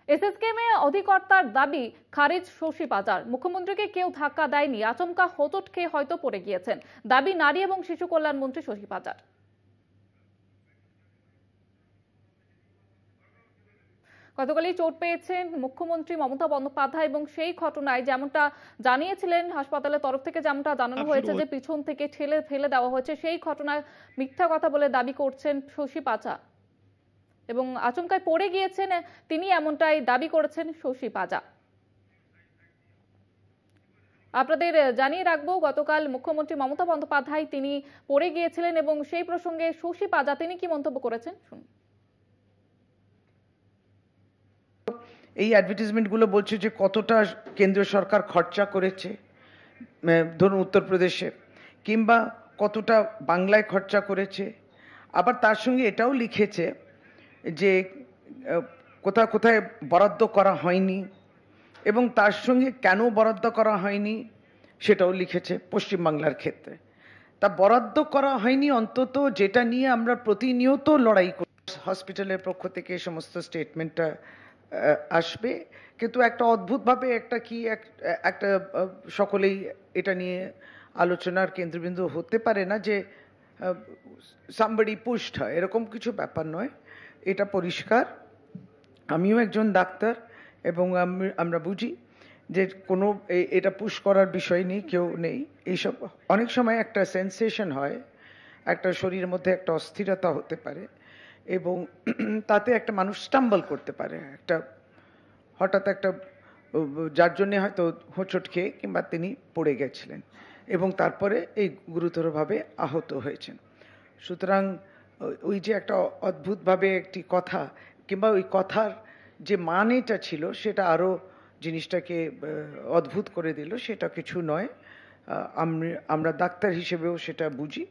এসএসকেএমে অধিকর্তার দাবি খারিজ শশী পাজার। মুখ্যমন্ত্রীকে কেউ ধাক্কা দেয়নি, আচমকা হোঁচট খেয়ে হয়তো পড়ে গিয়েছেন, দাবি নারী এবং শিশু কল্যাণ মন্ত্রী শশী পাজার। গতকালই চোট পেয়েছেন মুখ্যমন্ত্রী মমতা বন্দ্যোপাধ্যায় এবং সেই ঘটনায় যেমনটা জানিয়েছিলেন হাসপাতালের তরফ থেকে, যেমনটা জানানো হয়েছে যে পিছন থেকে ঠেলে ফেলে দেওয়া হয়েছে, সেই ঘটনায় মিথ্যা কথা বলে দাবি করছেন শশী পাজা এবং আচমকায় পড়ে গিয়েছেন তিনি, এমনটাই দাবি করেছেন শশী পাজা। আপনাদের জানিয়ে রাখবো, গতকাল মুখ্যমন্ত্রী মমতা বন্দ্যোপাধ্যায় তিনি পড়ে গিয়েছিলেন এবং সেই প্রসঙ্গে শশী পাজা তিনি কি মন্তব্য করেছেন শুনুন। এই অ্যাডভার্টাইজমেন্টগুলো বলছে যে কতটা কেন্দ্রীয় সরকার খরচা করেছে ধরুন উত্তরপ্রদেশে, কিংবা কতটা বাংলায় খরচা করেছে। আবার তার সঙ্গে এটাও লিখেছে যে কোথায় কোথায় বরাদ্দ করা হয়নি এবং তার সঙ্গে কেন বরাদ্দ করা হয়নি সেটাও লিখেছে পশ্চিমবাংলার ক্ষেত্রে। তা বরাদ্দ করা হয়নি অন্তত যেটা নিয়ে আমরা প্রতিনিয়ত লড়াই করি, হসপিটালের পক্ষ থেকে সমস্ত স্টেটমেন্টটা আসবে, কিন্তু একটা অদ্ভুতভাবে একটা সকলেই এটা নিয়ে আলোচনার কেন্দ্রবিন্দু হতে পারে না যে সামবডি পুশড হয়, এরকম কিছু ব্যাপার নয়। এটা পরিষ্কার, আমিও একজন ডাক্তার এবং আমরা বুঝি যে কোনো এটা পুশ করার বিষয় নেই, কেউ নেই। এইসব অনেক সময় একটা সেন্সেশন হয়, একটা শরীরের মধ্যে একটা অস্থিরতা হতে পারে এবং তাতে একটা মানুষ স্টাম্বল করতে পারে, একটা হঠাৎ একটা, যার জন্যে হয়তো হোঁচট খেয়ে কিংবা তিনি পড়ে গেছিলেন এবং তারপরে এই গুরুতরভাবে আহত হয়েছেন। সুতরাং ওই যে একটা অদ্ভুতভাবে একটি কথা কিংবা ওই কথার যে মানেটা ছিল সেটা আরও জিনিসটাকে অদ্ভুত করে দিল, সেটা কিছু নয়। আমরা ডাক্তার হিসেবেও সেটা বুঝি।